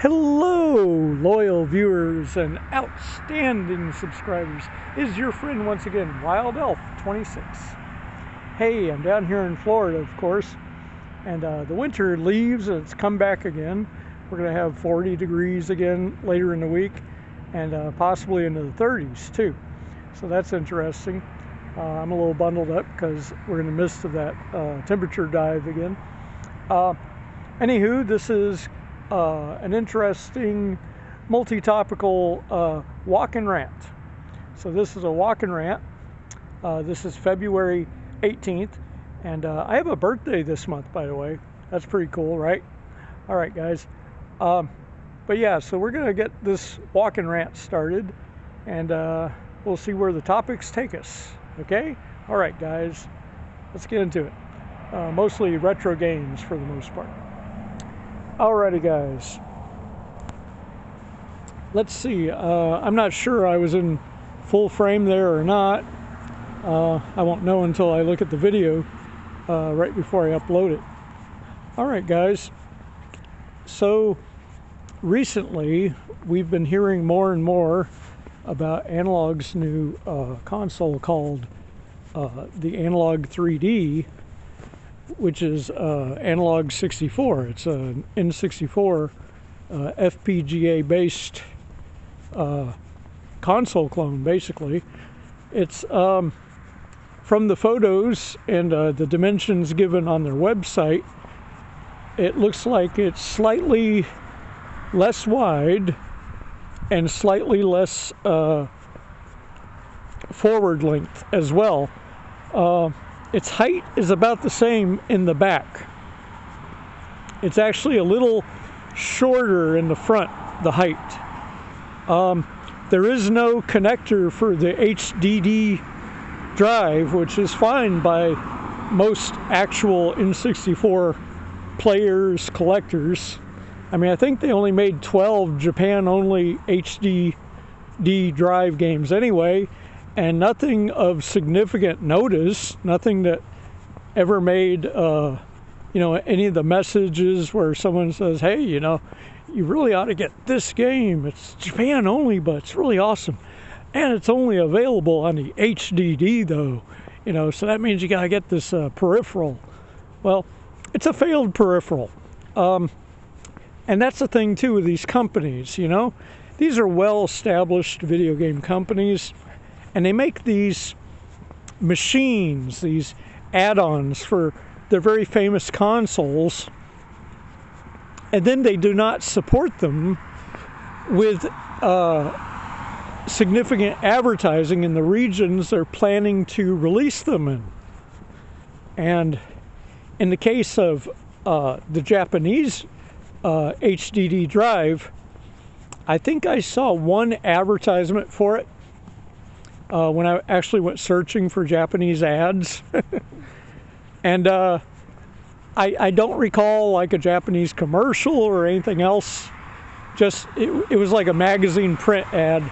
Hello, loyal viewers and outstanding subscribers. Is your friend once again, Wild Elf 26. Hey, I'm down here in Florida, of course, and the winter leaves and it's come back again. We're going to have 40 degrees again later in the week, and possibly into the 30s too. So that's interesting. I'm a little bundled up because we're in the midst of that temperature dive again. Anywho, this is an interesting multi-topical walk and rant. So this is a walk and rant. This is February 18th, and I have a birthday this month, by the way. That's pretty cool, right? All right, guys. But yeah, so we're going to get this walk and rant started, and we'll see where the topics take us. Okay? All right, guys. Let's get into it. Mostly retro games for the most part. Alrighty, guys. Let's see. I'm not sure I was in full frame there or not. I won't know until I look at the video right before I upload it. Alright, guys. So recently we've been hearing more and more about Analog's new console called the Analog 3D, which is Analog 64. It's an N64 FPGA based console clone, basically. It's from the photos and the dimensions given on their website, it looks like it's slightly less wide and slightly less forward length as well. Its height is about the same in the back. It's actually a little shorter in the front, the height. There is no connector for the HDD drive, which is fine by most actual N64 players, collectors. I mean, I think they only made 12 Japan-only HDD drive games anyway, and nothing of significant notice, nothing that ever made, any of the messages where someone says, hey, you really ought to get this game. It's Japan only, but it's really awesome. And it's only available on the HDD, though. So that means you got to get this peripheral. Well, it's a failed peripheral. And that's the thing, too, with these companies, These are well-established video game companies, and they make these machines, these add-ons for their very famous consoles, and then they do not support them with significant advertising in the regions they're planning to release them in. And in the case of the Japanese HDD drive, I think I saw one advertisement for it when I actually went searching for Japanese ads. And I don't recall like a Japanese commercial or anything else. Just it was like a magazine print ad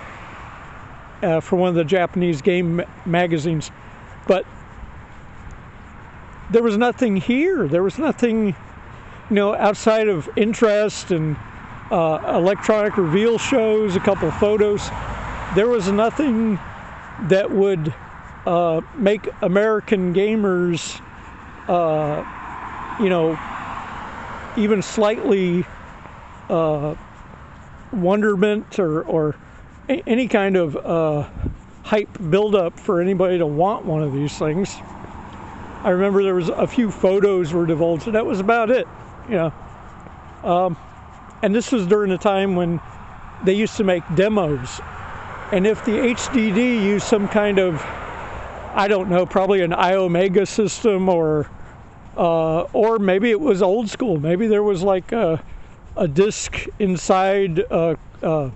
for one of the Japanese game magazines. But there was nothing here. There was nothing, outside of interest and electronic reveal shows, a couple of photos. There was nothing that would make American gamers, even slightly wonderment or any kind of hype buildup for anybody to want one of these things. I remember there was a few photos were divulged, and that was about it. And this was during the time when they used to make demos. And if the HDD used some kind of, I don't know, probably an iOmega system or maybe it was old school. Maybe there was like a disc inside, kind of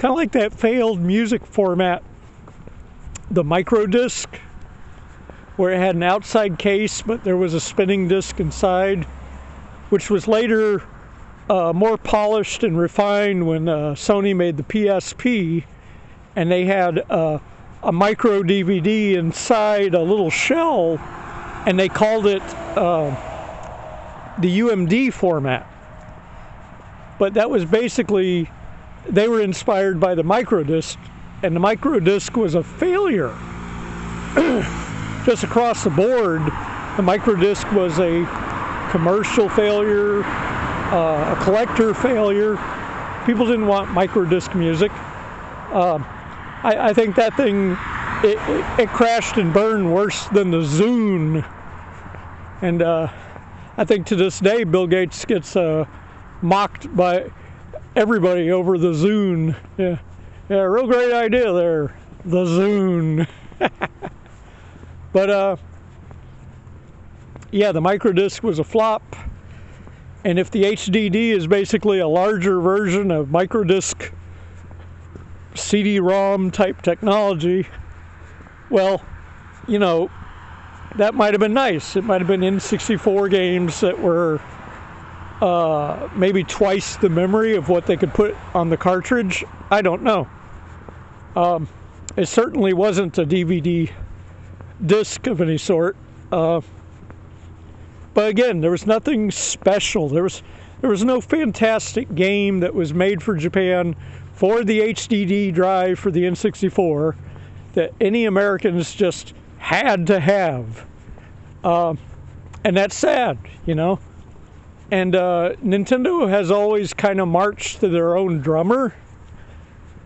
like that failed music format, the micro disc, where it had an outside case, but there was a spinning disc inside, which was later more polished and refined when Sony made the PSP, and they had a micro DVD inside a little shell, and they called it the UMD format. but that was basically, they were inspired by the microdisc, and the microdisc was a failure. Just across the board, the microdisc was a commercial failure, a collector failure. People didn't want microdisc music. I think that thing, it crashed and burned worse than the Zune. And I think to this day, Bill Gates gets mocked by everybody over the Zune. Yeah, real great idea there, the Zune. But yeah, the microdisc was a flop. And if the HDD is basically a larger version of microdisc CD-ROM type technology, well, you know, that might have been nice. It might have been N64 games that were maybe twice the memory of what they could put on the cartridge. I don't know. It certainly wasn't a DVD disc of any sort. But again, there was nothing special. There was no fantastic game that was made for Japan for the HDD drive for the N64 that any Americans just had to have. And that's sad, you know. And Nintendo has always kind of marched to their own drummer.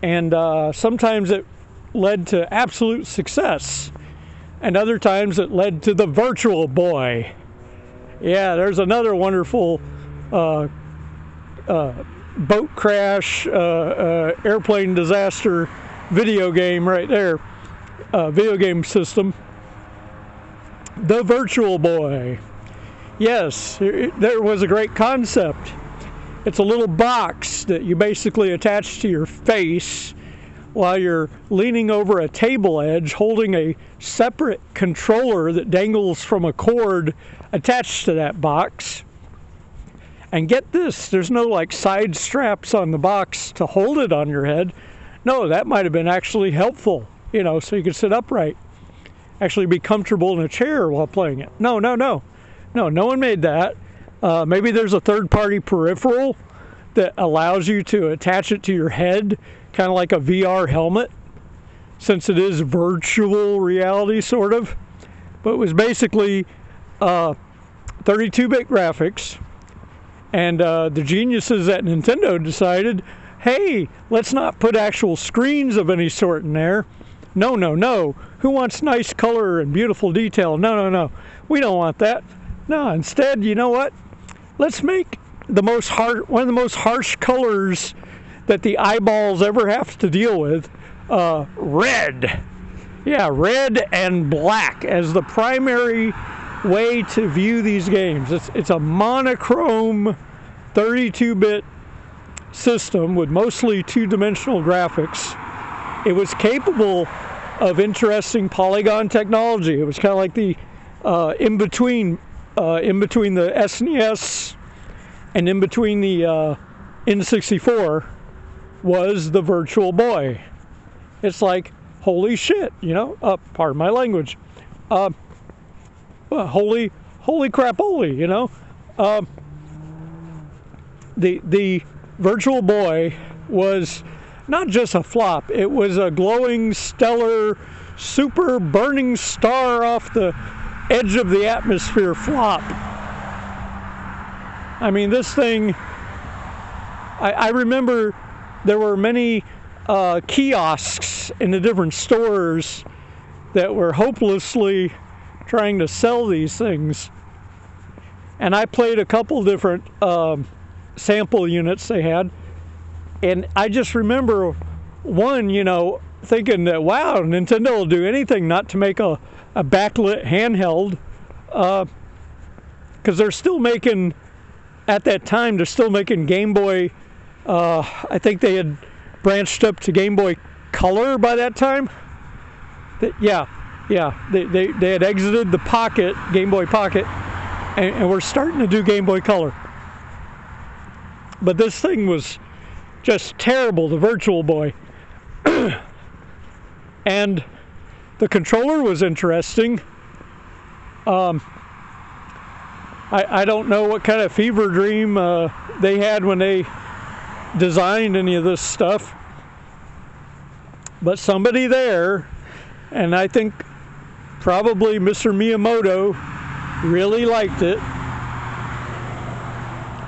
And sometimes it led to absolute success. And other times it led to the Virtual Boy. Yeah, there's another wonderful boat crash, airplane disaster video game right there. Video game system. The Virtual Boy. Yes, there was a great concept. It's a little box that you basically attach to your face while you're leaning over a table edge holding a separate controller that dangles from a cord attached to that box. And get this, there's no like side straps on the box to hold it on your head. No, that might have been actually helpful, you know, so you could sit upright. Actually be comfortable in a chair while playing it. No one made that. Maybe there's a third-party peripheral that allows you to attach it to your head, kind of like a VR helmet, since it is virtual reality, sort of. But it was basically 32-bit graphics, and the geniuses at Nintendo decided, hey, let's not put actual screens of any sort in there. No. Who wants nice color and beautiful detail? No. We don't want that. No, instead, you know what? Let's make one of the most harsh colors that the eyeballs ever have to deal with, red. Yeah, red and black as the primary way to view these games. It's a monochrome 32-bit system with mostly two-dimensional graphics. It was capable of interesting polygon technology. It was kind of like the in between the SNES and in between the N64 was the Virtual Boy. It's like, holy shit, you know, pardon my language. Holy crapoly, you know. The Virtual Boy was not just a flop, it was a glowing, stellar, super burning star off the edge of the atmosphere flop. I mean, this thing, I remember there were many kiosks in the different stores that were hopelessly trying to sell these things. And I played a couple different sample units they had. And I just remember one, you know, thinking that, wow, Nintendo will do anything not to make a backlit handheld. Because they're still making, at that time, they're still making Game Boy. I think they had branched up to Game Boy Color by that time. Yeah. They had exited the Pocket, Game Boy Pocket, and we're starting to do Game Boy Color. But this thing was just terrible, the Virtual Boy. And the controller was interesting. I don't know what kind of fever dream they had when they designed any of this stuff, but somebody there, and I think probably Mr. Miyamoto, really liked it.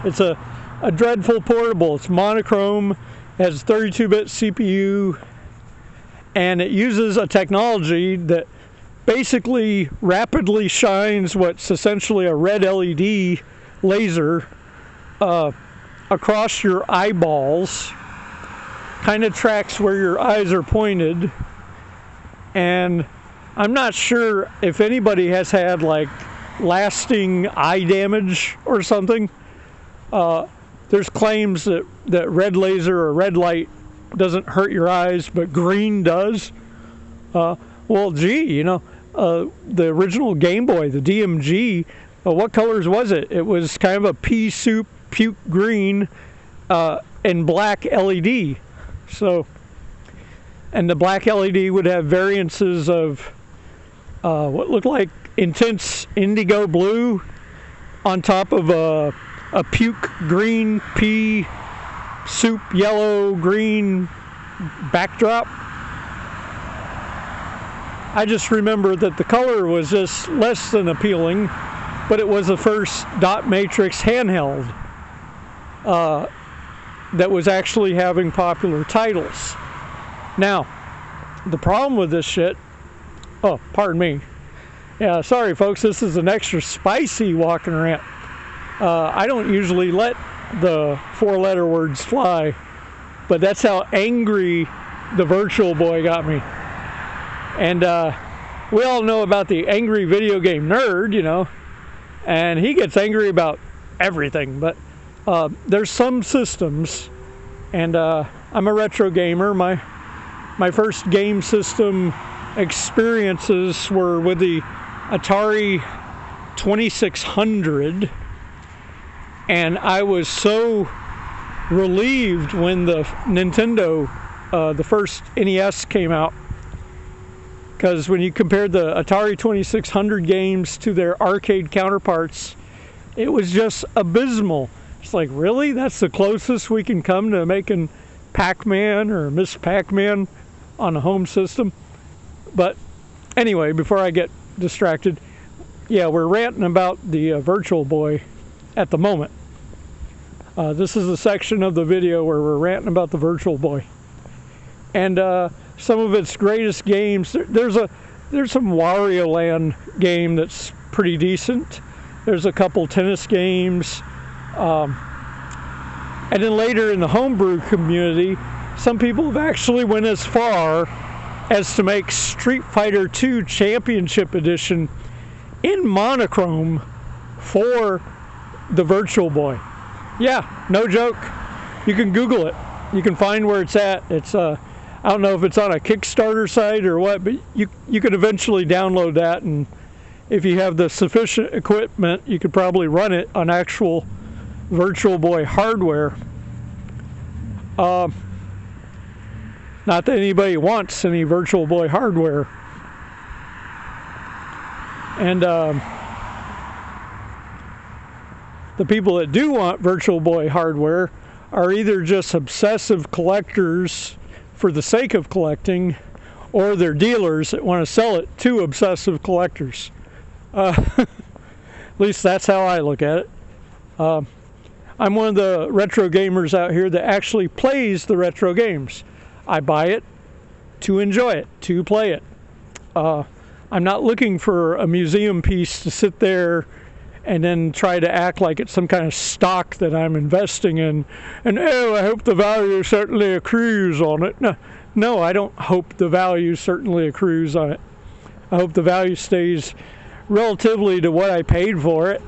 It's a dreadful portable. It's monochrome, has 32-bit CPU, and it uses a technology that basically rapidly shines what's essentially a red LED laser across your eyeballs, kind of tracks where your eyes are pointed, and I'm not sure if anybody has had like lasting eye damage or something. There's claims that red laser or red light doesn't hurt your eyes, but green does. Well, gee, the original Game Boy, the DMG, what colors was it? It was kind of a pea soup, puke green, and black LED. So, and the black LED would have variances of what looked like intense indigo blue on top of a puke green, pea soup yellow green backdrop. I just remember that the color was just less than appealing, but it was the first dot matrix handheld that was actually having popular titles. Now, the problem with this shit, oh, pardon me. Yeah, sorry folks, this is an extra spicy walking rant. I don't usually let the four-letter words fly, but that's how angry the Virtual Boy got me. And we all know about the angry video game nerd, and he gets angry about everything. But there's some systems, and I'm a retro gamer. My first game system experiences were with the Atari 2600, and I was so relieved when the Nintendo, the first NES came out, because when you compared the Atari 2600 games to their arcade counterparts, it was just abysmal. It's like, really? That's the closest we can come to making Pac-Man or Miss Pac-Man on a home system? But anyway, before I get distracted, yeah, we're ranting about the Virtual Boy at the moment. This is the section of the video where we're ranting about the Virtual Boy. And some of its greatest games, there's some Wario Land game that's pretty decent. There's a couple tennis games. And then later in the homebrew community, some people have actually went as far as to make Street Fighter II Championship Edition in monochrome for the Virtual Boy. Yeah, no joke. You can Google it. You can find where it's at. It's I don't know if it's on a Kickstarter site or what, but you could eventually download that, and if you have the sufficient equipment, you could probably run it on actual Virtual Boy hardware. Not that anybody wants any Virtual Boy hardware. And the people that do want Virtual Boy hardware are either just obsessive collectors for the sake of collecting, or they're dealers that want to sell it to obsessive collectors. At least that's how I look at it. I'm one of the retro gamers out here that actually plays the retro games. I buy it to enjoy it, to play it. I'm not looking for a museum piece to sit there and then try to act like it's some kind of stock that I'm investing in. And, oh, I hope the value certainly accrues on it. No, I don't hope the value certainly accrues on it. I hope the value stays relatively to what I paid for it,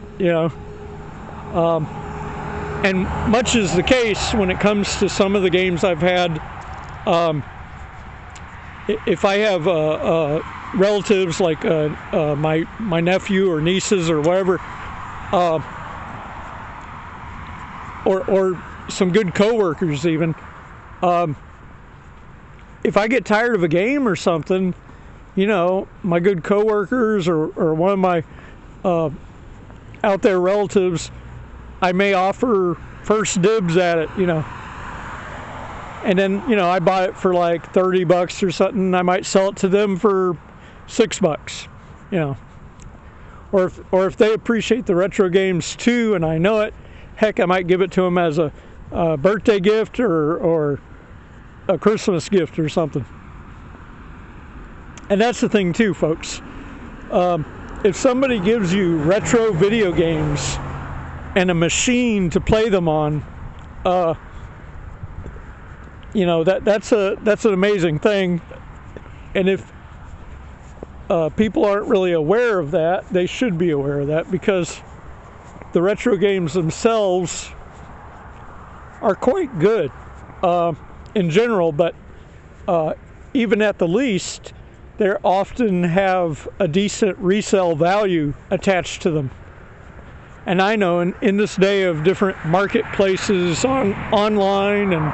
And much is the case when it comes to some of the games I've had. If I have relatives like my nephew or nieces or whatever, or some good coworkers even, if I get tired of a game or something, my good coworkers or one of my out there relatives, I may offer first dibs at it, And then, I bought it for like $30 or something. I might sell it to them for $6, Or if they appreciate the retro games too, and I know it, heck, I might give it to them as a birthday gift or a Christmas gift or something. And that's the thing too, folks. If somebody gives you retro video games and a machine to play them on, that's an amazing thing. And if people aren't really aware of that, they should be aware of that, because the retro games themselves are quite good in general, but even at the least, they often have a decent resale value attached to them. And I know in this day of different marketplaces online and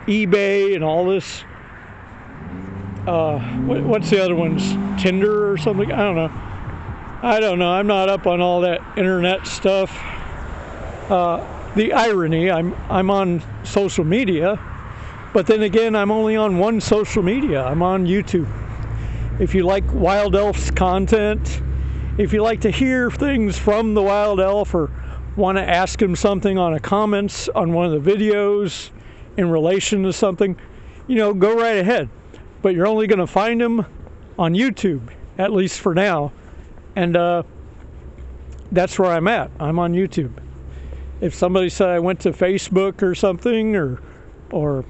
eBay and all this, what's the other ones? Tinder or something? I don't know. I'm not up on all that internet stuff. The irony, I'm on social media, but then again, I'm only on one social media. I'm on YouTube. If you like Wild Elf's content, if you like to hear things from the Wild Elf, or want to ask him something on a comments on one of the videos in relation to something, go right ahead. But you're only going to find him on YouTube, at least for now. And that's where I'm at. I'm on YouTube. If somebody said I went to Facebook or something, or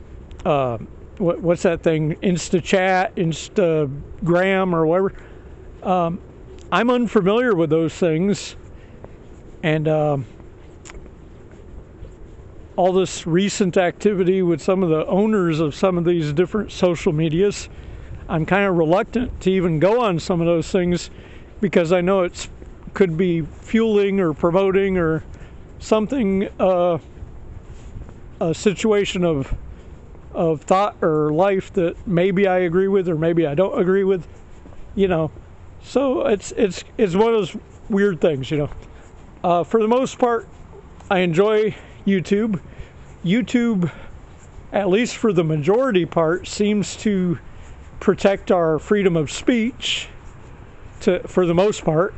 what's that thing, InstaChat, Instagram, or whatever, I'm unfamiliar with those things. And all this recent activity with some of the owners of some of these different social medias, I'm kind of reluctant to even go on some of those things, because I know it could be fueling or promoting or something, a situation of thought or life that maybe I agree with or maybe I don't agree with, So it's one of those weird things, For the most part, I enjoy YouTube. YouTube, at least for the majority part, seems to protect our freedom of speech for the most part.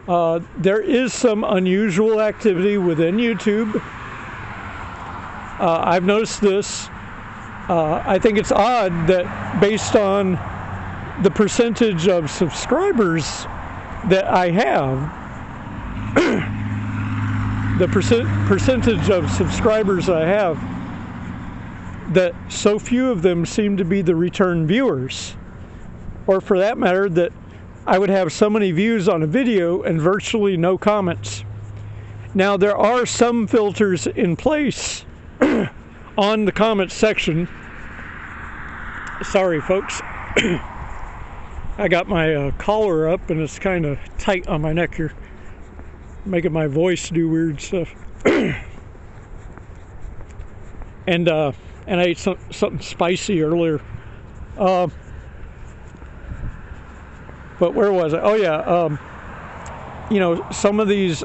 There is some unusual activity within YouTube. I've noticed this. I think it's odd that based on the percentage of subscribers that I have, the percentage of subscribers I have, that so few of them seem to be the return viewers. Or for that matter, that I would have so many views on a video and virtually no comments. Now, there are some filters in place on the comments section. Sorry, folks. I got my collar up and it's kind of tight on my neck here, making my voice do weird stuff. And I ate something spicy earlier. But where was I? Oh yeah, some of these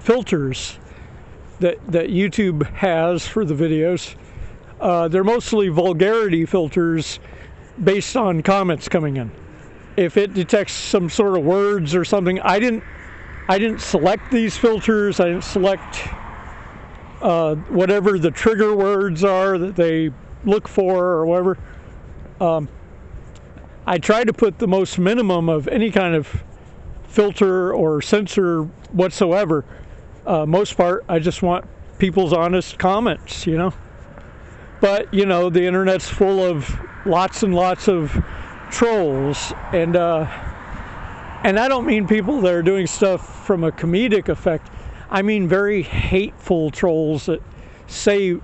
filters that YouTube has for the videos, they're mostly vulgarity filters based on comments coming in. If it detects some sort of words or something, I didn't select these filters. I didn't select whatever the trigger words are that they look for or whatever. I try to put the most minimum of any kind of filter or censor whatsoever. Most part, I just want people's honest comments, But, the internet's full of lots and lots of trolls. And I don't mean people that are doing stuff from a comedic effect. I mean very hateful trolls that say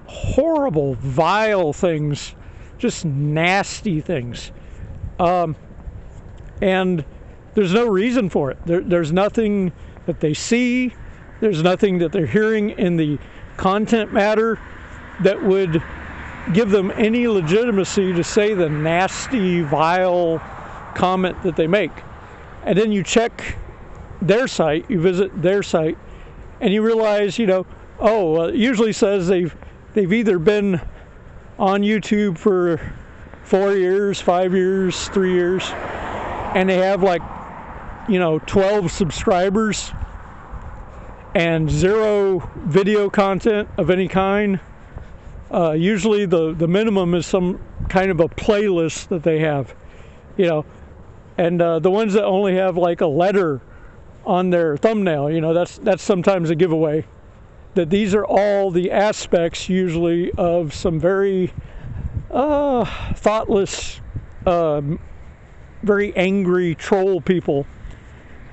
horrible, vile things, just nasty things. And there's no reason for it. There's nothing that they see. There's nothing that they're hearing in the content matter that would give them any legitimacy to say the nasty, vile comment that they make. And then you check their site, you visit their site, and you realize, it usually says they've either been on YouTube for 4 years, 5 years, 3 years, and they have 12 subscribers and 0 video content of any kind. Usually the minimum is some kind of a playlist that they have, and the ones that only have a letter on their thumbnail, that's sometimes a giveaway. That these are all the aspects usually of some very thoughtless, very angry troll people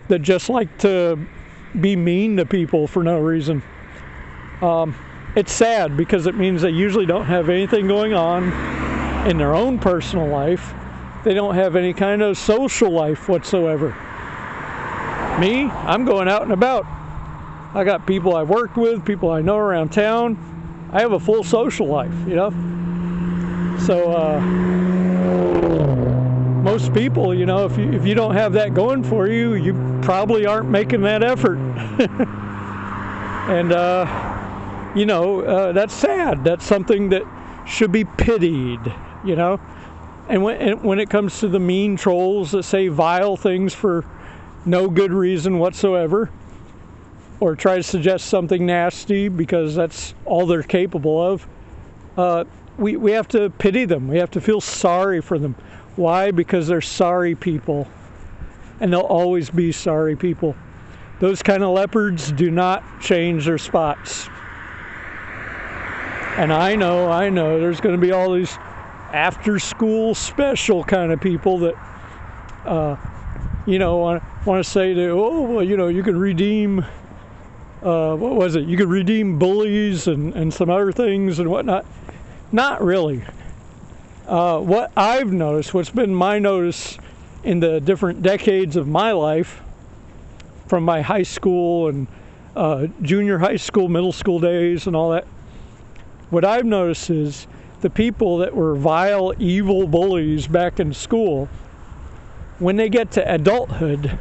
that just like to be mean to people for no reason. It's sad because it means they usually don't have anything going on in their own personal life. They don't have any kind of social life whatsoever. Me, I'm going out and about. I got people I've worked with, people I know around town. I have a full social life, So most people, if you don't have that going for you, you probably aren't making that effort. And that's sad. That's something that should be pitied, And when it comes to the mean trolls that say vile things for no good reason whatsoever, or try to suggest something nasty because that's all they're capable of, we have to pity them. We have to feel sorry for them. Why? Because they're sorry people. And they'll always be sorry people. Those kind of leopards do not change their spots. And I know there's going to be all these after school special kind of people that want to say you can redeem you could redeem bullies and some other things and whatnot. Not really. What I've noticed, what's been my notice in the different decades of my life, from my high school and junior high school, middle school days and all that, what I've noticed is the people that were vile, evil bullies back in school, when they get to adulthood,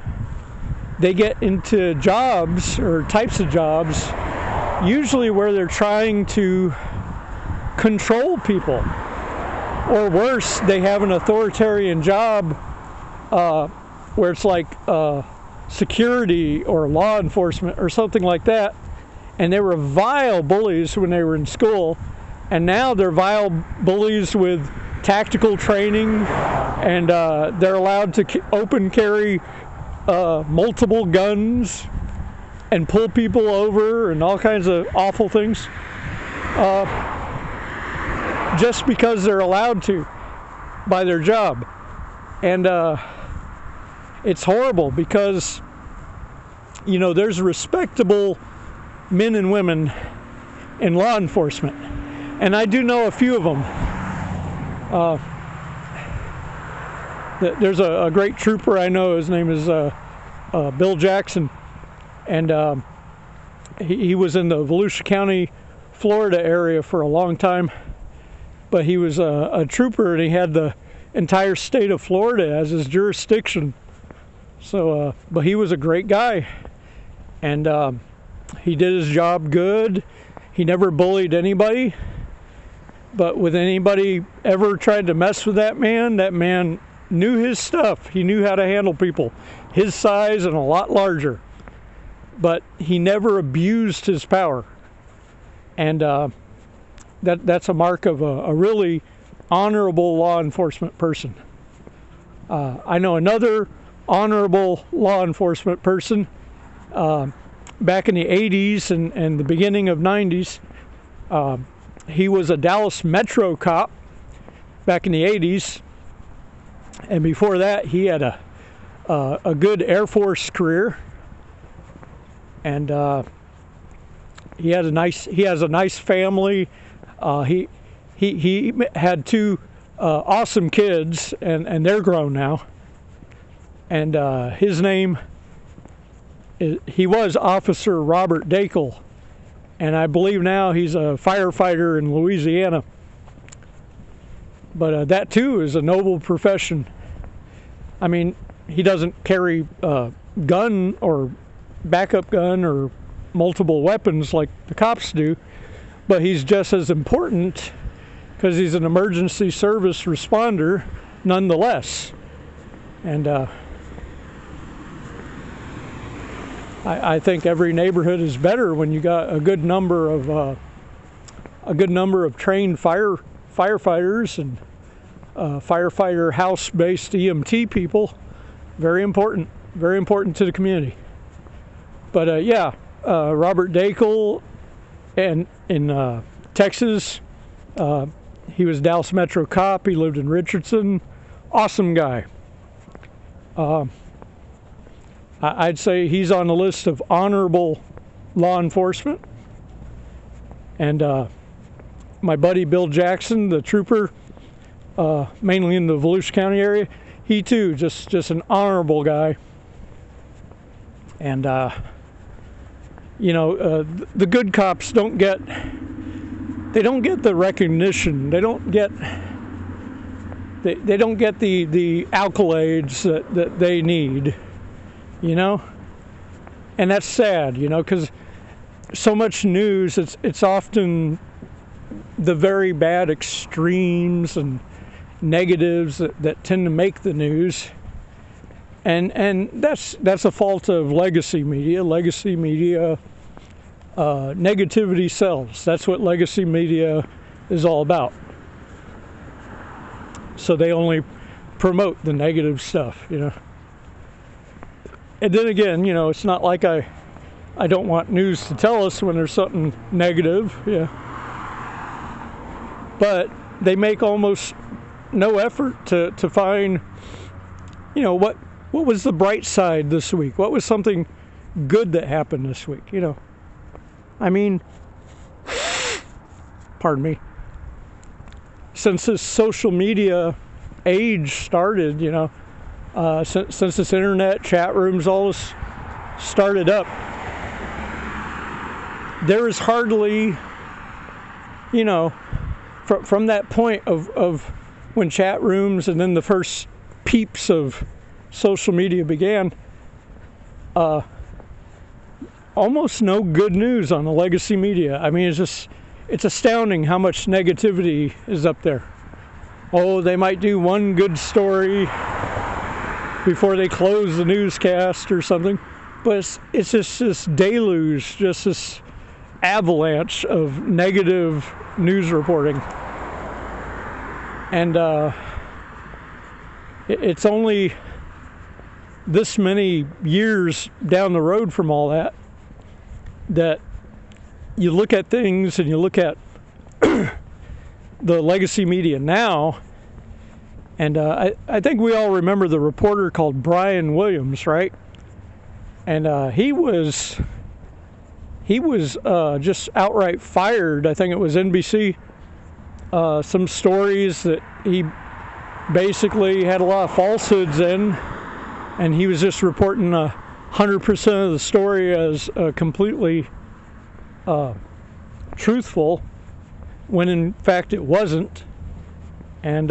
they get into jobs or types of jobs, usually where they're trying to control people. Or worse, they have an authoritarian job where it's like security or law enforcement or something like that. And they were vile bullies when they were in school. And now they're vile bullies with tactical training, and they're allowed to open carry multiple guns and pull people over and all kinds of awful things, just because they're allowed to by their job. And it's horrible because there's respectable men and women in law enforcement, and I do know a few of them. There's a great trooper I know. His name is Bill Jackson, and he was in the Volusia County, Florida area for a long time. But he was a trooper, and he had the entire state of Florida as his jurisdiction. So, but he was a great guy, and he did his job good. He never bullied anybody. But with anybody ever tried to mess with that man knew his stuff. He knew how to handle people his size and a lot larger. But he never abused his power. And that's a mark of a really honorable law enforcement person. I know another honorable law enforcement person back in the 80s and the beginning of 90s. He was a Dallas Metro cop back in the 80s, and before that he had a good Air Force career, and he has a nice family. He had 2 awesome kids, and they're grown now. And his name he was Officer Robert Dakel. And I believe now he's a firefighter in Louisiana. But that too is a noble profession. I mean, he doesn't carry a gun or backup gun or multiple weapons like the cops do, but he's just as important because he's an emergency service responder nonetheless. And I think every neighborhood is better when you got a good number of trained firefighters and firefighter house-based EMT people. Very important to the community. But Robert Dakel, and in Texas, he was Dallas Metro cop. He lived in Richardson. Awesome guy. I'd say he's on the list of honorable law enforcement. And my buddy Bill Jackson, the trooper, mainly in the Volusia County area, he too, just an honorable guy. And the good cops don't get the recognition. They don't get the accolades that they need, and that's sad, because so much news, it's often the very bad extremes and negatives that tend to make the news, and that's a fault of legacy media. Legacy media, negativity sells. That's what legacy media is all about. So they only promote the negative stuff, And then again, it's not like I don't want news to tell us when there's something negative, But they make almost no effort to find, what was the bright side this week? What was something good that happened this week? I mean, pardon me. Since this social media age started, since this internet, chat rooms, all this started up, there is hardly, from that point of when chat rooms and then the first peeps of social media began, almost no good news on the legacy media. I mean, it's astounding how much negativity is up there. Oh, they might do one good story before they close the newscast or something, but it's just this deluge, just this avalanche of negative news reporting. And it's only this many years down the road from all that you look at things and you look at the legacy media now, and I think we all remember the reporter called Brian Williams, right? And he was just outright fired. I think it was NBC. Some stories that he basically had a lot of falsehoods in, and he was just reporting 100% of the story as completely truthful, when in fact it wasn't. And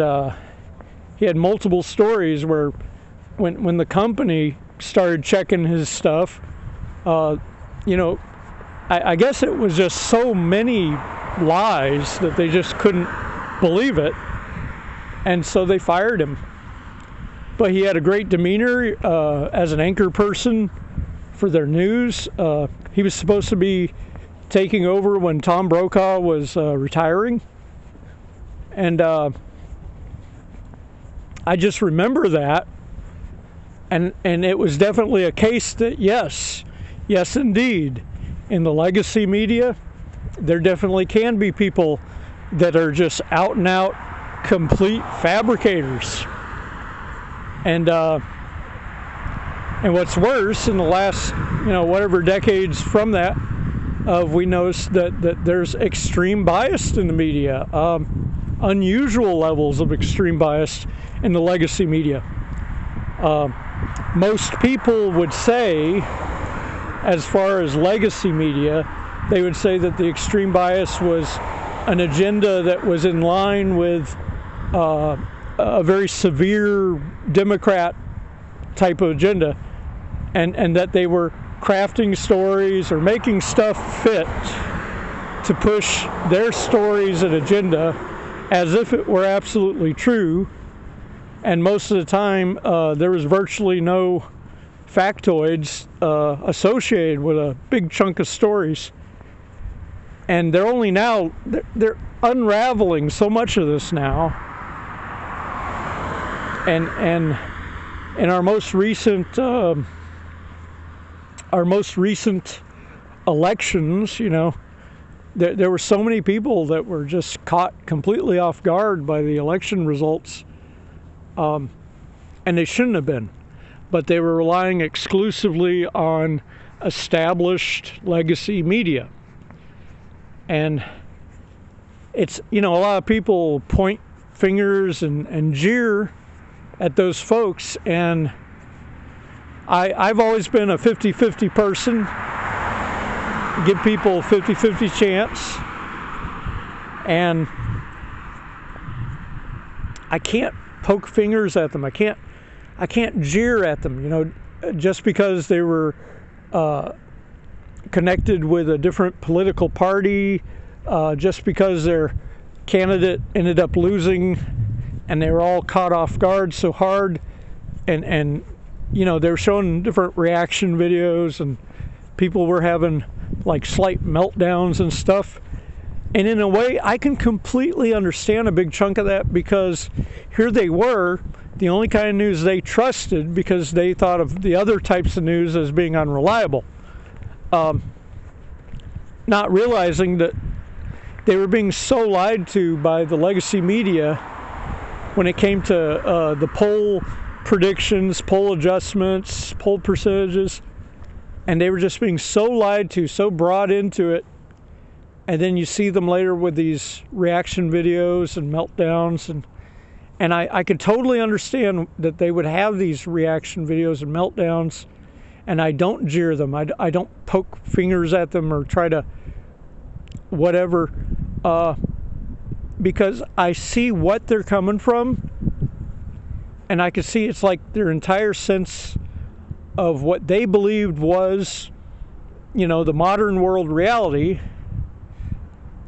he had multiple stories where when the company started checking his stuff, I guess it was just so many lies that they just couldn't believe it, and so they fired him. But he had a great demeanor as an anchor person for their news. He was supposed to be taking over when Tom Brokaw was retiring, and I just remember that, and it was definitely a case that yes indeed, in the legacy media, there definitely can be people that are just out and out complete fabricators. And what's worse, in the last, whatever decades from that, we noticed that there's extreme bias in the media, unusual levels of extreme bias in the legacy media. Most people would say, as far as legacy media, they would say that the extreme bias was an agenda that was in line with a very severe Democrat type of agenda, and that they were crafting stories or making stuff fit to push their stories and agenda as if it were absolutely true. And most of the time, there was virtually no factoids associated with a big chunk of stories. And they're only now, they're unraveling so much of this now. And in our most recent elections, you know, there were so many people that were just caught completely off guard by the election results. And they shouldn't have been, but they were relying exclusively on established legacy media. And it's, you know, a lot of people point fingers and jeer at those folks, and I've always been a 50-50 person, give people a 50-50 chance, and I can't poke fingers at them. I can't jeer at them, you know, just because they were connected with a different political party, just because their candidate ended up losing and they were all caught off guard so hard, and you know, they were showing different reaction videos and people were having like slight meltdowns and stuff. And in a way, I can completely understand a big chunk of that, because here they were, the only kind of news they trusted, because they thought of the other types of news as being unreliable. Not realizing that they were being so lied to by the legacy media when it came to the poll predictions, poll adjustments, poll percentages, and they were just being so lied to, so brought into it. And then you see them later with these reaction videos and meltdowns, and I could totally understand that they would have these reaction videos and meltdowns, and I don't jeer them. I don't poke fingers at them or try to whatever, because I see what they're coming from, and I can see it's like their entire sense of what they believed was, you know, the modern world reality.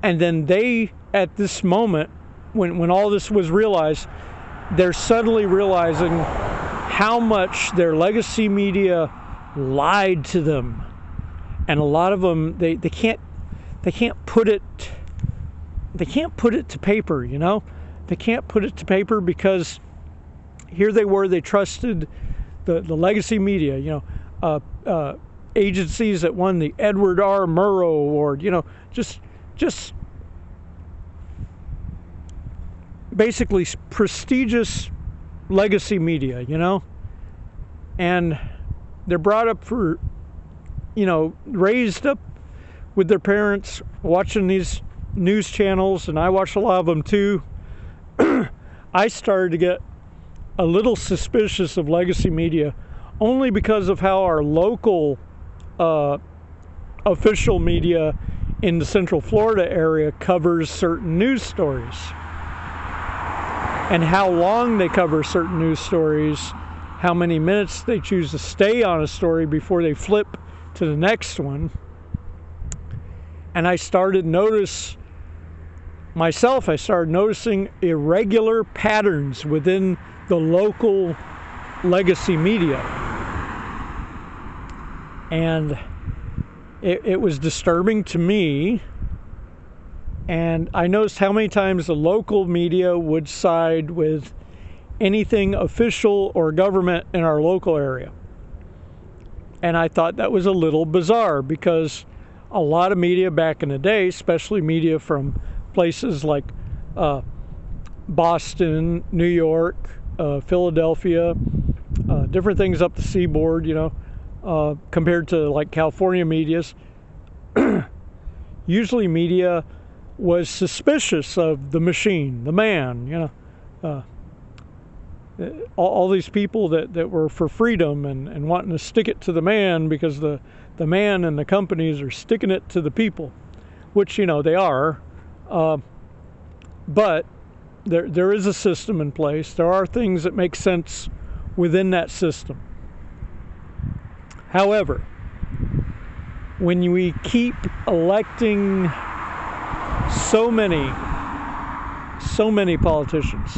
And then they, at this moment, when all this was realized, they're suddenly realizing how much their legacy media lied to them. And a lot of them, they can't put it to paper, you know? They can't put it to paper because here they were, they trusted the legacy media, you know, agencies that won the Edward R. Murrow Award, you know, just basically prestigious legacy media, you know, and they're brought up for, you know, raised up with their parents watching these news channels, and I watch a lot of them too. I started to get a little suspicious of legacy media only because of how our local official media in the Central Florida area covers certain news stories, and how long they cover certain news stories, how many minutes they choose to stay on a story before they flip to the next one. And I started noticing irregular patterns within the local legacy media, and it was disturbing to me. And I noticed how many times the local media would side with anything official or government in our local area. And I thought that was a little bizarre, because a lot of media back in the day, especially media from places like Boston, New York, Philadelphia, different things up the seaboard, you know, compared to like California medias, usually media was suspicious of the machine, the man, you know, all these people that were for freedom and wanting to stick it to the man, because the man and the companies are sticking it to the people, which, you know, they are, but there is a system in place. There are things that make sense within that system. However, when we keep electing so many politicians,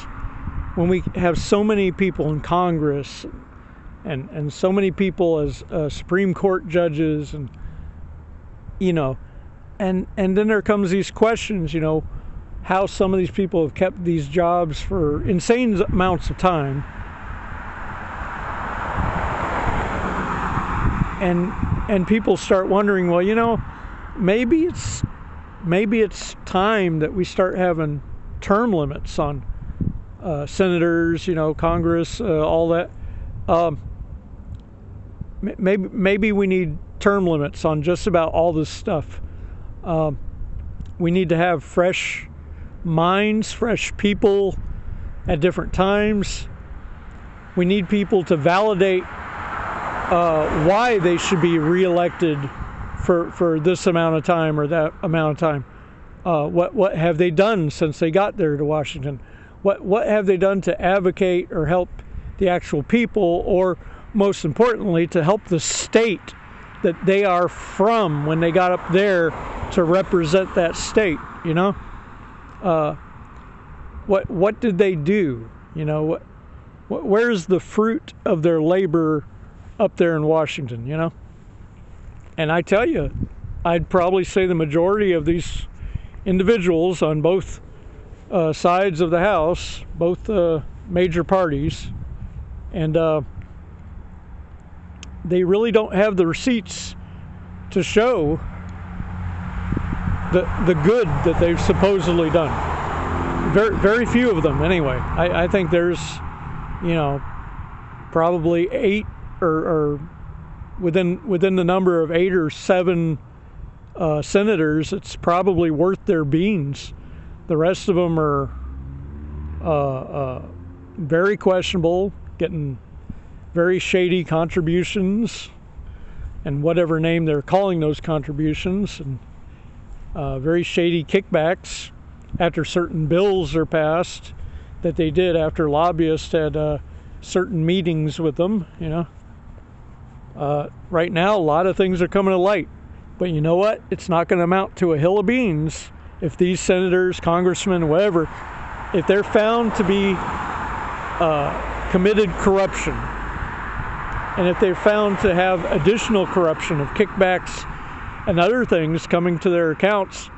when we have so many people in Congress and so many people as Supreme Court judges, and and then there comes these questions, how some of these people have kept these jobs for insane amounts of time, and people start wondering, well, maybe it's time that we start having term limits on senators, Congress, all that. Maybe we need term limits on just about all this stuff. We need to have fresh minds, fresh people at different times. We need people to validate why they should be reelected for this amount of time or that amount of time. What have they done since they got there to Washington? What have they done to advocate or help the actual people, or most importantly, to help the state that they are from when they got up there to represent that state? What did they do? Where's the fruit of their labor up there in Washington? And I tell you, I'd probably say the majority of these individuals on both sides of the House, both major parties, and they really don't have the receipts to show the good that they've supposedly done. Very few of them, anyway. I think there's, probably 8 or within the number of 8 or 7 senators, it's probably worth their beans. The rest of them are very questionable, getting very shady contributions, and whatever name they're calling those contributions, and very shady kickbacks after certain bills are passed that they did after lobbyists had certain meetings with them. Right now, a lot of things are coming to light, but you know what? It's not going to amount to a hill of beans if these senators, congressmen, whatever, if they're found to be committed corruption, and if they're found to have additional corruption of kickbacks and other things coming to their accounts,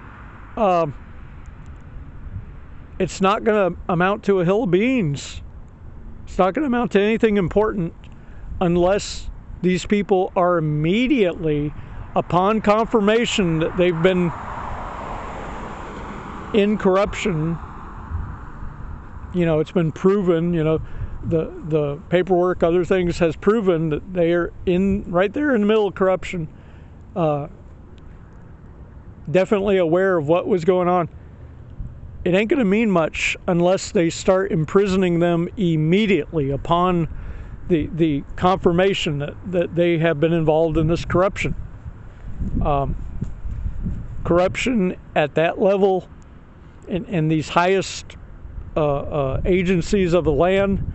it's not going to amount to a hill of beans. It's not going to amount to anything important unless these people are immediately, upon confirmation that they've been in corruption, it's been proven, the paperwork, other things has proven that they are right there in the middle of corruption, definitely aware of what was going on. It ain't going to mean much unless they start imprisoning them immediately upon the confirmation that they have been involved in this corruption. Corruption at that level, in these highest agencies of the land,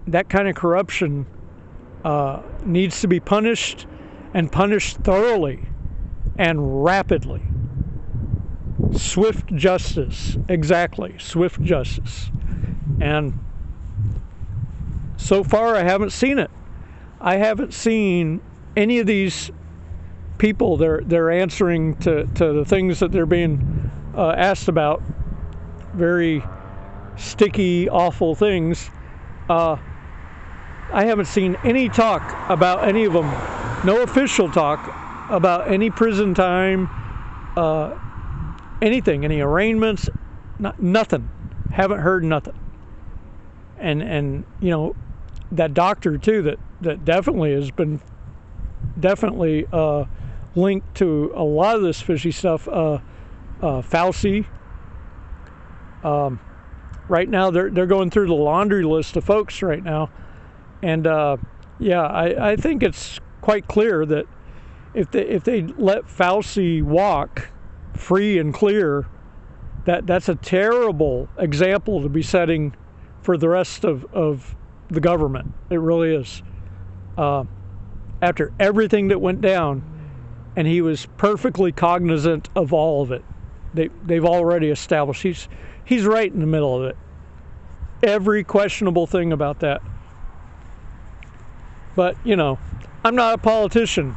that kind of corruption needs to be punished, and punished thoroughly and rapidly. Swift justice, exactly, swift justice. And so far, I haven't seen it. I haven't seen any of these people. They're answering to the things that they're being asked about. Very sticky, awful things. I haven't seen any talk about any of them. No official talk about any prison time, anything, any arraignments, nothing. Haven't heard nothing. And that doctor too that definitely has been linked to a lot of this fishy stuff. Fauci. Right now they're going through the laundry list of folks right now, and I think it's quite clear that if they let Fauci walk free and clear, that's a terrible example to be setting for the rest of the government. It really is. after everything that went down, and he was perfectly cognizant of all of it. They've already established he's right in the middle of it. Every questionable thing about that. But, you know, I'm not a politician,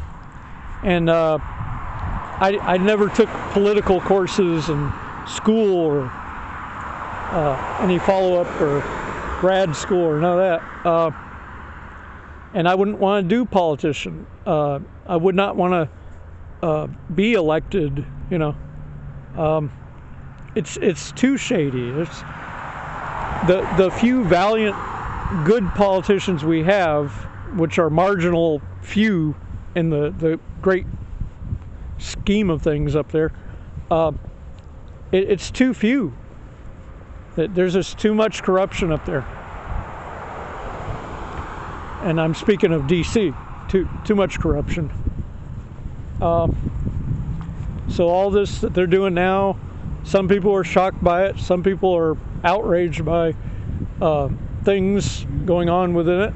and I never took political courses in school or any follow-up or grad school or none of that. And I wouldn't want to do politician. I would not want to be elected, you know. It's too shady. It's the few valiant, good politicians we have, which are marginal few in the great scheme of things up there, it's too few. There's just too much corruption up there. And I'm speaking of DC, too much corruption. So all this that they're doing now, some people are shocked by it. Some people are outraged by things going on within it.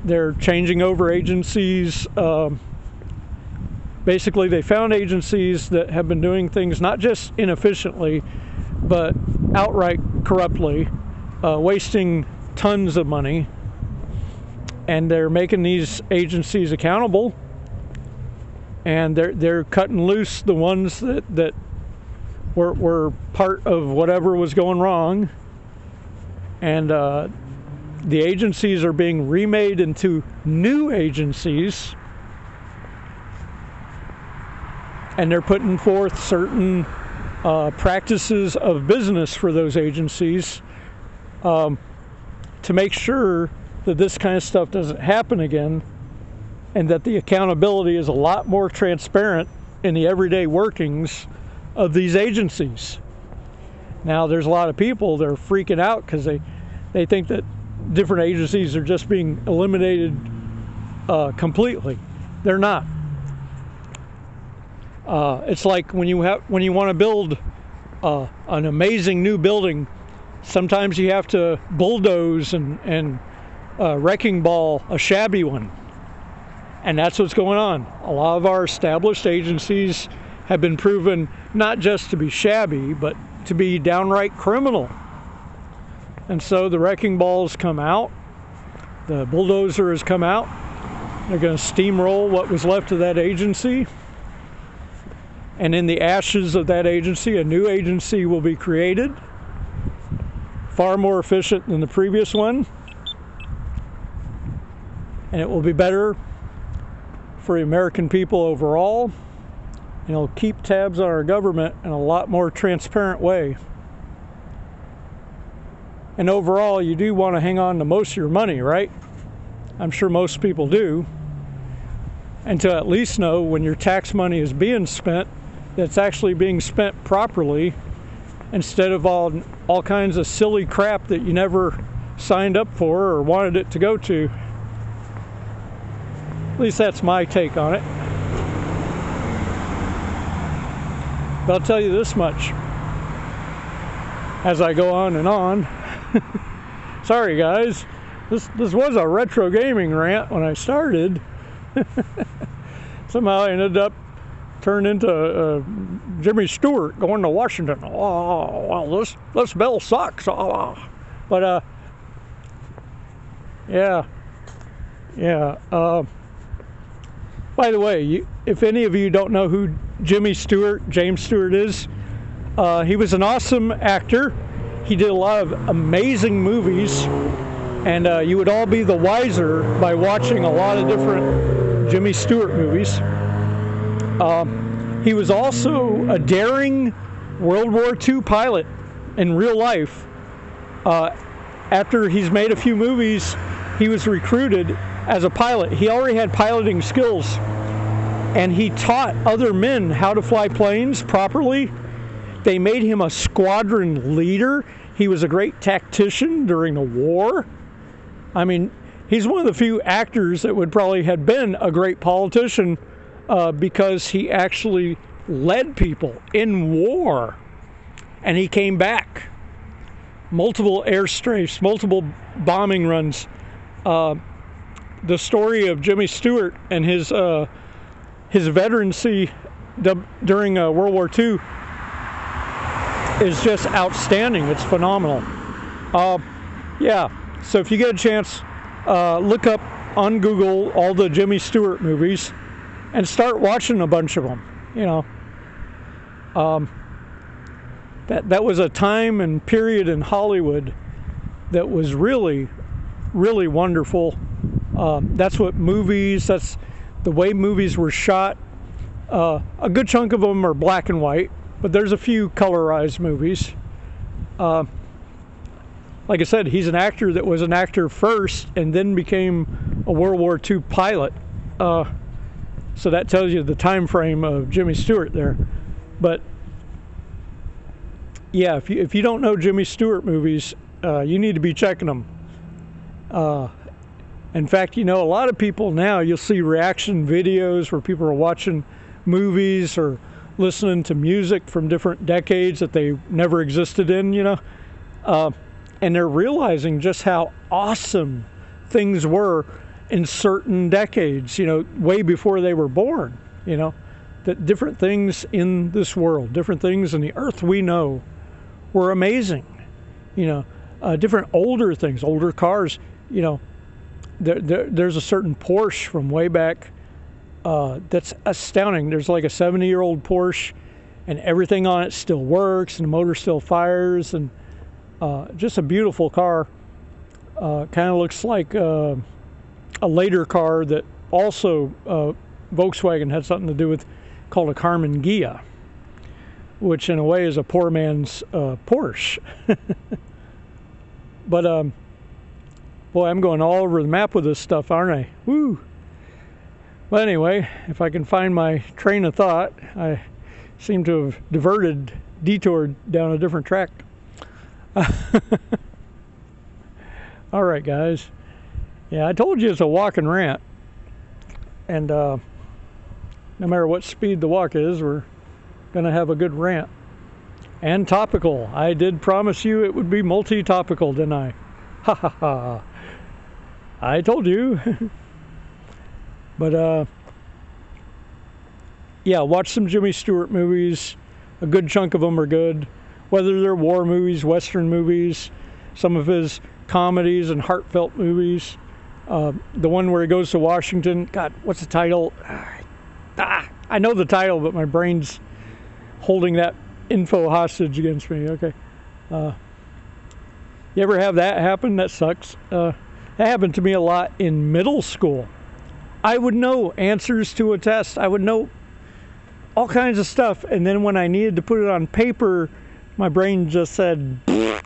They're changing over agencies. Basically, they found agencies that have been doing things not just inefficiently, but outright corruptly, wasting tons of money, and they're making these agencies accountable, and they're cutting loose the ones that were part of whatever was going wrong, and the agencies are being remade into new agencies, and they're putting forth certain practices of business for those agencies to make sure that this kind of stuff doesn't happen again, and that the accountability is a lot more transparent in the everyday workings of these agencies. Now, there's a lot of people that are freaking out because they think that different agencies are just being eliminated completely. They're not. It's like when you want to build an amazing new building, sometimes you have to bulldoze and wrecking ball a shabby one. And that's what's going on. A lot of our established agencies have been proven not just to be shabby, but to be downright criminal. And so the wrecking balls come out, the bulldozer has come out, they're going to steamroll what was left of that agency, and in the ashes of that agency, a new agency will be created, far more efficient than the previous one, and it will be better for the American people overall, and it'll keep tabs on our government in a lot more transparent way. And overall, you do want to hang on to most of your money, right? I'm sure most people do. And to at least know when your tax money is being spent, that it's actually being spent properly, instead of all kinds of silly crap that you never signed up for or wanted it to go to. At least that's my take on it. But I'll tell you this much as I go on and on. Sorry guys, this was a retro gaming rant when I started. Somehow I ended up turned into Jimmy Stewart going to Washington. Oh, well, this bill sucks. But yeah. By the way, if any of you don't know who James Stewart is, he was an awesome actor. He did a lot of amazing movies, and you would all be the wiser by watching a lot of different Jimmy Stewart movies. He was also a daring World War II pilot in real life. After he's made a few movies, he was recruited as a pilot. He already had piloting skills, and he taught other men how to fly planes properly. They made him a squadron leader. He was a great tactician during the war. I mean, he's one of the few actors that would probably have been a great politician because he actually led people in war. And he came back. Multiple airstrafes, multiple bombing runs. the story of Jimmy Stewart and his veterancy during World War II is just outstanding. It's phenomenal. Yeah, so if you get a chance, look up on Google all the Jimmy Stewart movies and start watching a bunch of them. You know, that was a time and period in Hollywood that was really, really wonderful. That's what movies, that's the way movies were shot. A good chunk of them are black and white, but there's a few colorized movies. Like I said, he's an actor that was an actor first and then became a World War II pilot. So that tells you the time frame of Jimmy Stewart there. But yeah, if you don't know Jimmy Stewart movies, you need to be checking them. In fact, you know, a lot of people now, you'll see reaction videos where people are watching movies or listening to music from different decades that they never existed in, you know. And they're realizing just how awesome things were in certain decades, you know, way before they were born, you know. That different things in this world, different things in the earth we know were amazing. You know, different older things, older cars, you know. There's a certain Porsche from way back that's astounding. There's like a 70-year-old Porsche, and everything on it still works, and the motor still fires, and just a beautiful car. Kind of looks like a later car that also Volkswagen had something to do with, called a Carmen Ghia, which in a way is a poor man's Porsche. But boy, I'm going all over the map with this stuff, aren't I? Woo! Well, anyway, if I can find my train of thought, I seem to have detoured down a different track. All right, guys. Yeah, I told you it's a walk and rant. And no matter what speed the walk is, we're going to have a good rant. And topical. I did promise you it would be multi-topical, didn't I? Ha ha ha. I told you. But yeah, watch some Jimmy Stewart movies. A good chunk of them are good. Whether they're war movies, Western movies, some of his comedies and heartfelt movies. The one where he goes to Washington. God, what's the title? I know the title, but my brain's holding that info hostage against me. Okay. You ever have that happen? That sucks. That happened to me a lot in middle school. I would know answers to a test. I would know all kinds of stuff. And then when I needed to put it on paper, my brain just said, yeah,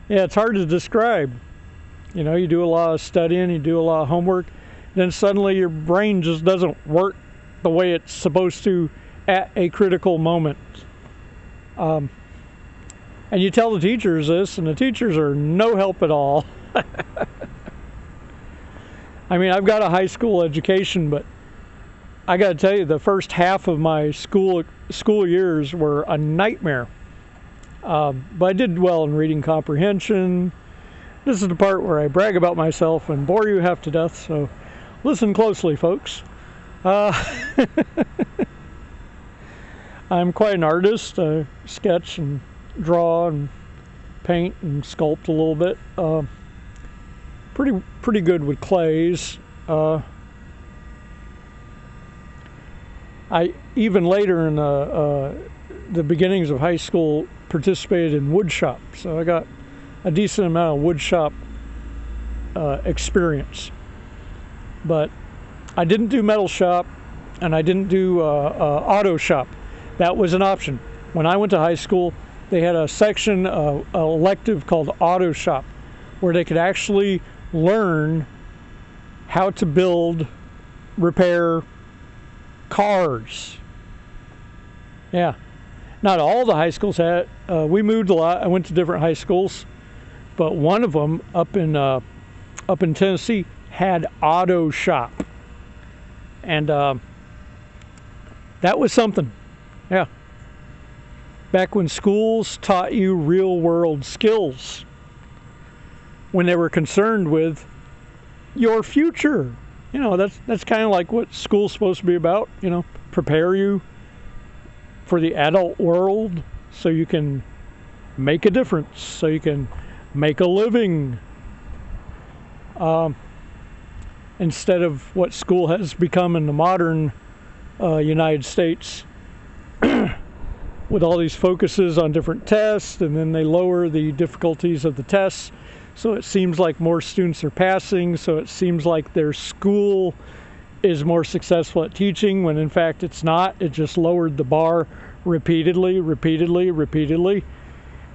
it's hard to describe. You know, you do a lot of studying, you do a lot of homework, then suddenly your brain just doesn't work the way it's supposed to at a critical moment. And you tell the teachers this, and the teachers are no help at all. I mean, I've got a high school education, but I got to tell you, the first half of my school years were a nightmare. But I did well in reading comprehension. This is the part where I brag about myself and bore you half to death, so listen closely, folks. I'm quite an artist. I sketch and draw and paint and sculpt a little bit. Pretty good with clays. I even later in the beginnings of high school participated in wood shop, so I got a decent amount of wood shop experience. But I didn't do metal shop, and I didn't do auto shop. That was an option. When I went to high school, they had a section, elective called auto shop, where they could actually learn how to build, repair cars. Yeah. Not all the high schools had it. We moved a lot. I went to different high schools, but one of them up in Tennessee had auto shop, and that was something. Yeah. Back when schools taught you real world skills, when they were concerned with your future. That's kind of like what school's supposed to be about. Prepare you for the adult world so you can make a difference, so you can make a living. Instead of what school has become in the modern United States, with all these focuses on different tests, and then they lower the difficulties of the tests, so it seems like more students are passing, so it seems like their school is more successful at teaching, when in fact it's not. It just lowered the bar repeatedly,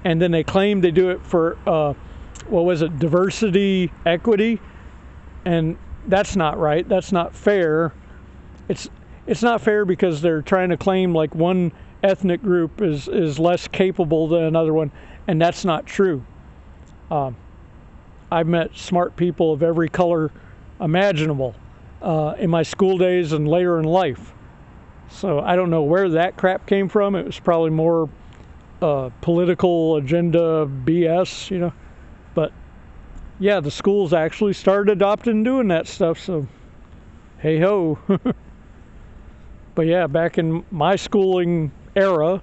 and then they claim they do it for diversity, equity, and that's not right. That's not fair. It's not fair because they're trying to claim like one ethnic group is less capable than another one, and that's not true. I've met smart people of every color imaginable in my school days and later in life. So I don't know where that crap came from. It was probably more political agenda BS, But yeah, the schools actually started adopting doing that stuff, so hey ho. But yeah, back in my schooling era,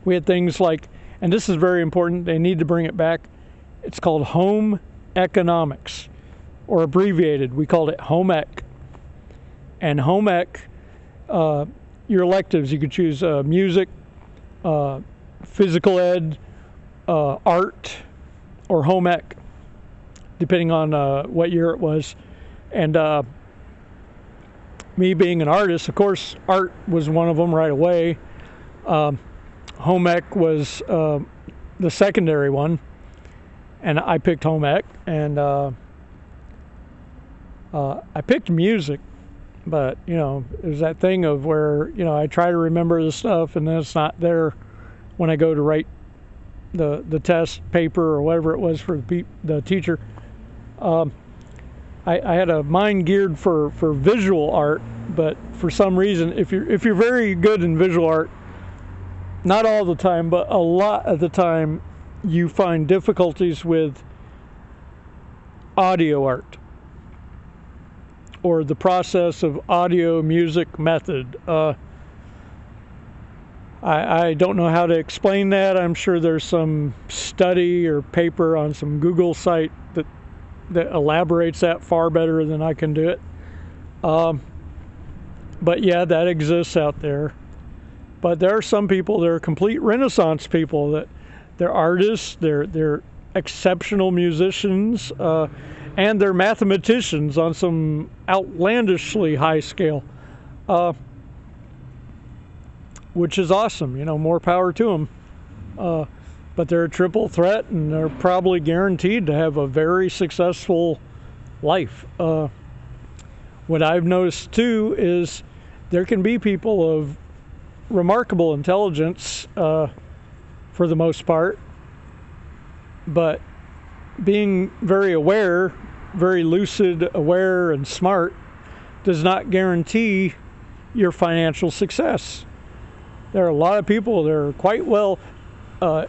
we had things like, and this is very important, they need to bring it back, it's called home economics, or abbreviated, we called it home ec. And home ec, your electives, you could choose music, physical ed, art, or home ec, depending on what year it was. And me being an artist, of course, art was one of them right away. Home ec was the secondary one, and I picked home ec, and I picked music, but there's that thing of where I try to remember the stuff, and then it's not there when I go to write the test paper or whatever it was for the teacher. I had a mind geared for visual art, but for some reason, if you're very good in visual art, not all the time, but a lot of the time, you find difficulties with audio art, or the process of audio music method. I don't know how to explain that. I'm sure there's some study or paper on some Google site that elaborates that far better than I can do it. But yeah, that exists out there. But there are some people that are complete Renaissance people, that they're artists, they're exceptional musicians, and they're mathematicians on some outlandishly high scale, which is awesome. More power to them. But they're a triple threat, and they're probably guaranteed to have a very successful life. What I've noticed too is there can be people of remarkable intelligence for the most part, but being very aware, very lucid, aware, and smart does not guarantee your financial success. There are a lot of people that are quite well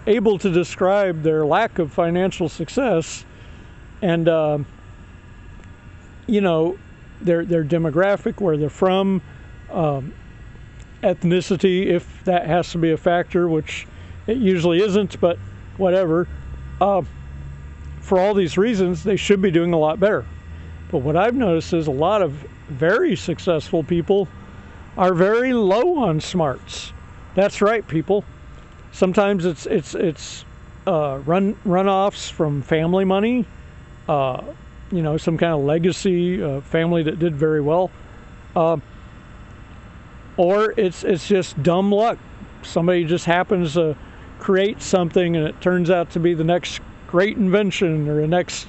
able to describe their lack of financial success, and their demographic, where they're from, ethnicity, if that has to be a factor, which it usually isn't, but whatever. For all these reasons, they should be doing a lot better. But what I've noticed is a lot of very successful people are very low on smarts. That's right, people. Sometimes it's runoffs from family money, some kind of legacy, family that did very well, or it's just dumb luck. Somebody just happens to create something, and it turns out to be the next great invention, or the next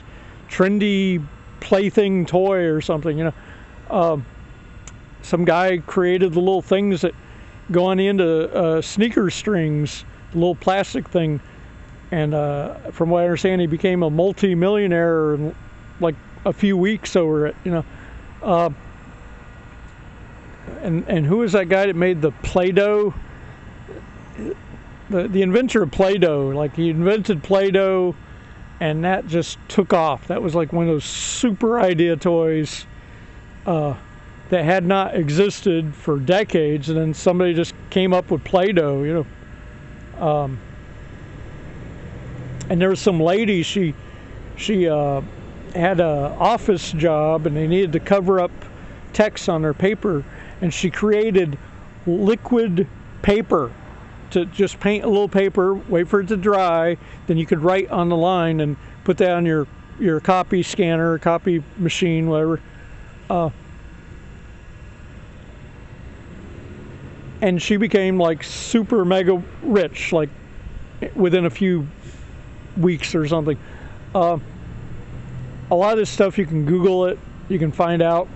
trendy plaything toy or something. Some guy created the little things that go on into sneaker strings, the little plastic thing, and from what I understand, he became a multi-millionaire in like a few weeks over it. And who is that guy that made the Play-Doh? The inventor of Play-Doh. Like, he invented Play-Doh, and that just took off. That was like one of those super idea toys that had not existed for decades, and then somebody just came up with Play-Doh, you know. And there was some lady, she had an office job, and they needed to cover up text on their paper, and she created liquid paper to just paint a little paper, wait for it to dry, then you could write on the line and put that on your copy scanner, copy machine, whatever. And she became like super mega rich, like within a few weeks or something. A lot of this stuff, you can Google it, you can find out.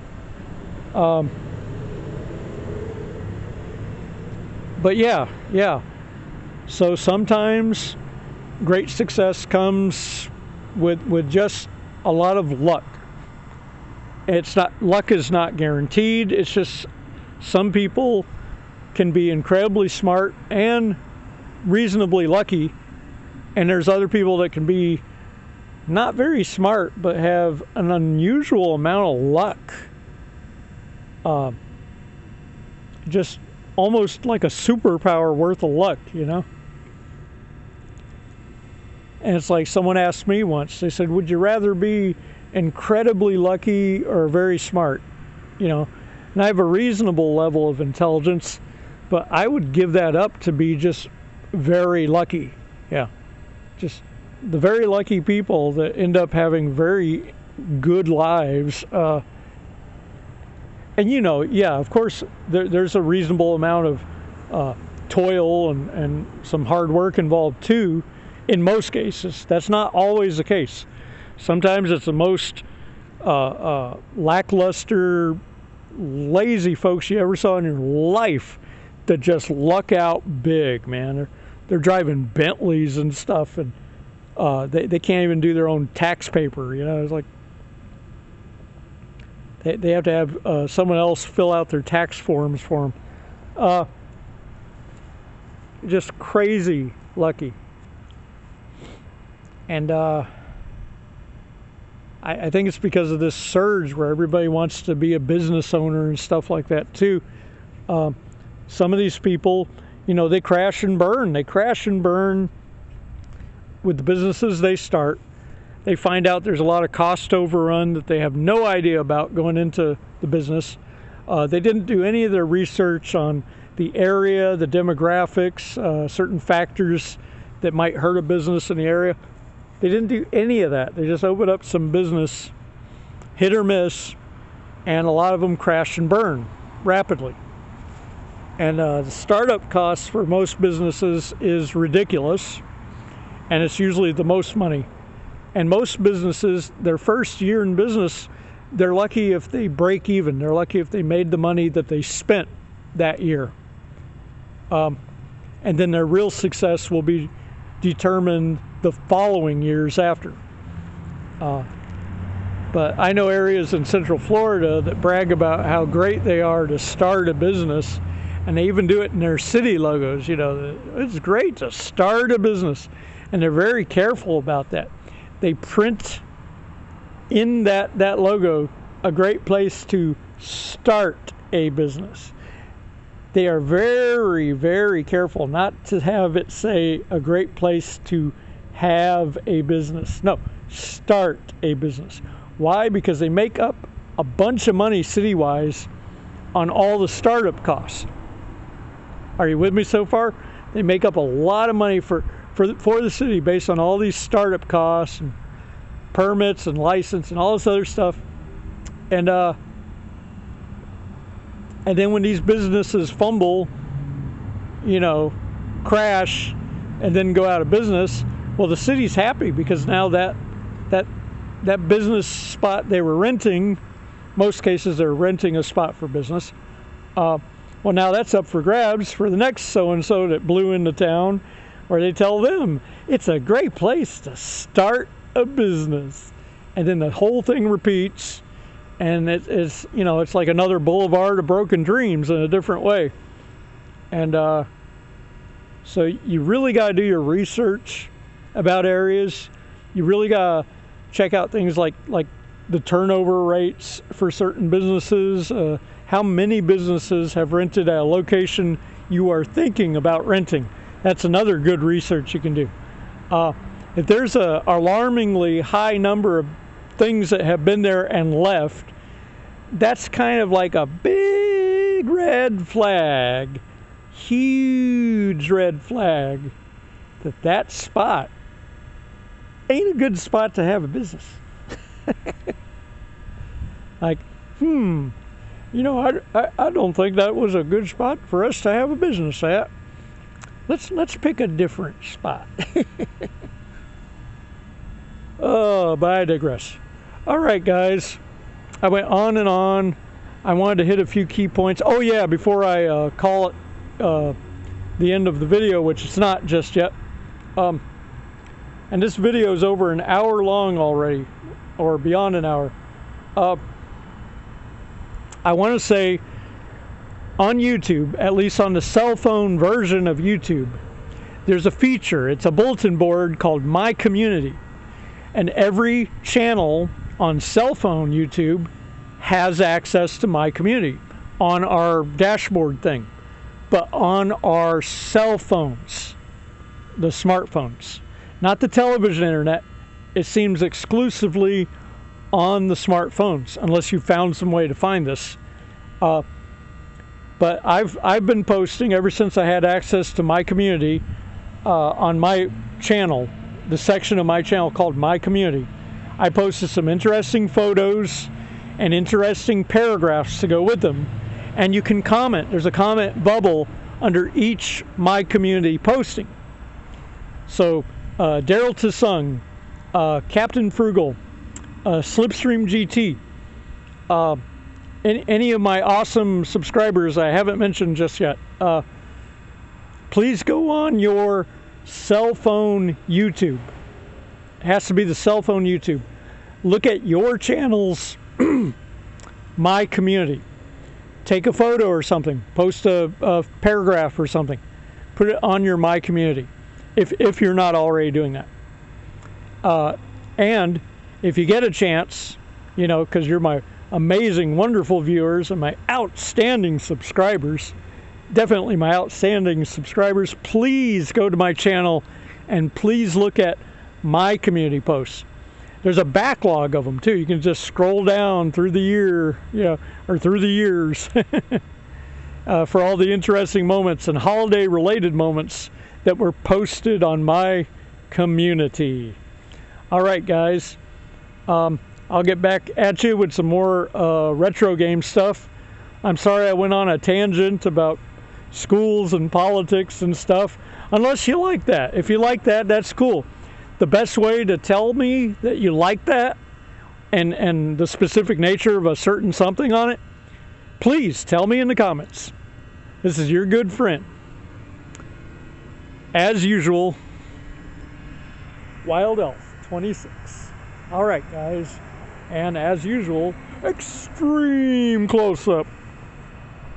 But yeah. So sometimes great success comes with just a lot of luck. Luck is not guaranteed. It's just some people can be incredibly smart and reasonably lucky, and there's other people that can be not very smart but have an unusual amount of luck. Just almost like a superpower worth of luck, you know? And it's like someone asked me once, they said, would you rather be incredibly lucky or very smart? You know, and I have a reasonable level of intelligence, but I would give that up to be just very lucky. Yeah. Just the very lucky people that end up having very good lives. And you know, yeah, of course, there's a reasonable amount of toil and some hard work involved too, in most cases. That's not always the case. Sometimes it's the most lackluster, lazy folks you ever saw in your life that just luck out big, man. They're driving Bentleys and stuff, and they can't even do their own tax paper, you know. It's like they have to have someone else fill out their tax forms for them. Just crazy lucky. And I think it's because of this surge where everybody wants to be a business owner and stuff like that too. Some of these people, you know, they crash and burn. They crash and burn with the businesses they start. They find out there's a lot of cost overrun that they have no idea about going into the business. They didn't do any of their research on the area, the demographics, certain factors that might hurt a business in the area. They didn't do any of that. They just opened up some business, hit or miss, and a lot of them crash and burn rapidly. And the startup costs for most businesses is ridiculous, and it's usually the most money. And most businesses, their first year in business, they're lucky if they break even. They're lucky if they made the money that they spent that year. And then their real success will be determined the following years after. But I know areas in Central Florida that brag about how great they are to start a business, and they even do it in their city logos. You know, it's great to start a business, and they're very careful about that. They print in that logo a great place to start a business. They are very, very careful not to have it say a great place to have a business. No, start a business. Why? Because they make up a bunch of money city-wise on all the startup costs. Are you with me so far? They make up a lot of money for the city based on all these startup costs and permits and license and all this other stuff. And then when these businesses fumble, you know, crash, and then go out of business, well, the city's happy because now that business spot they were renting, most cases they're renting a spot for business. Well, now that's up for grabs for the next so-and-so that blew into town, where they tell them it's a great place to start a business. And then the whole thing repeats, and it's you know, it's like another boulevard of broken dreams in a different way. And so you really got to do your research about areas. You really gotta check out things like the turnover rates for certain businesses, how many businesses have rented at a location you are thinking about renting. That's another good research you can do. If there's an alarmingly high number of things that have been there and left, that's kind of like a big red flag, huge red flag, that spot ain't a good spot to have a business. Like, I don't think that was a good spot for us to have a business at. Let's pick a different spot. Oh, but I digress. All right, guys. I went on and on. I wanted to hit a few key points. Oh, yeah, before I call it the end of the video, which it's not just yet. And this video is over an hour long already, or beyond an hour. I want to say on YouTube, at least on the cell phone version of YouTube, there's a feature. It's a bulletin board called My Community. And every channel on cell phone YouTube has access to My Community on our dashboard thing. But on our cell phones, the smartphones, not the television internet, it seems exclusively on the smartphones, unless you found some way to find this. But I've been posting ever since I had access to My Community on my channel, the section of my channel called My Community. I posted some interesting photos and interesting paragraphs to go with them, and you can comment. There's a comment bubble under each My Community posting. So Daryl Tsung, Captain Frugal, Slipstream GT, any of my awesome subscribers I haven't mentioned just yet, please go on your cell phone YouTube. It has to be the cell phone YouTube. Look at your channel's My Community. Take a photo or something. Post a paragraph or something. Put it on your My Community, if you're not already doing that. And if you get a chance, because you're my amazing, wonderful viewers and my outstanding subscribers, definitely my outstanding subscribers, please go to my channel and please look at My Community posts. There's a backlog of them too. You can just scroll down through the year, or through the years for all the interesting moments and holiday related moments that were posted on My Community. All right, guys. I'll get back at you with some more retro game stuff. I'm sorry I went on a tangent about schools and politics and stuff. Unless you like that. If you like that, that's cool. The best way to tell me that you like that and the specific nature of a certain something on it, please tell me in the comments. This is your good friend. As usual, Wild Elf 26. All right, guys. And as usual, extreme close-up.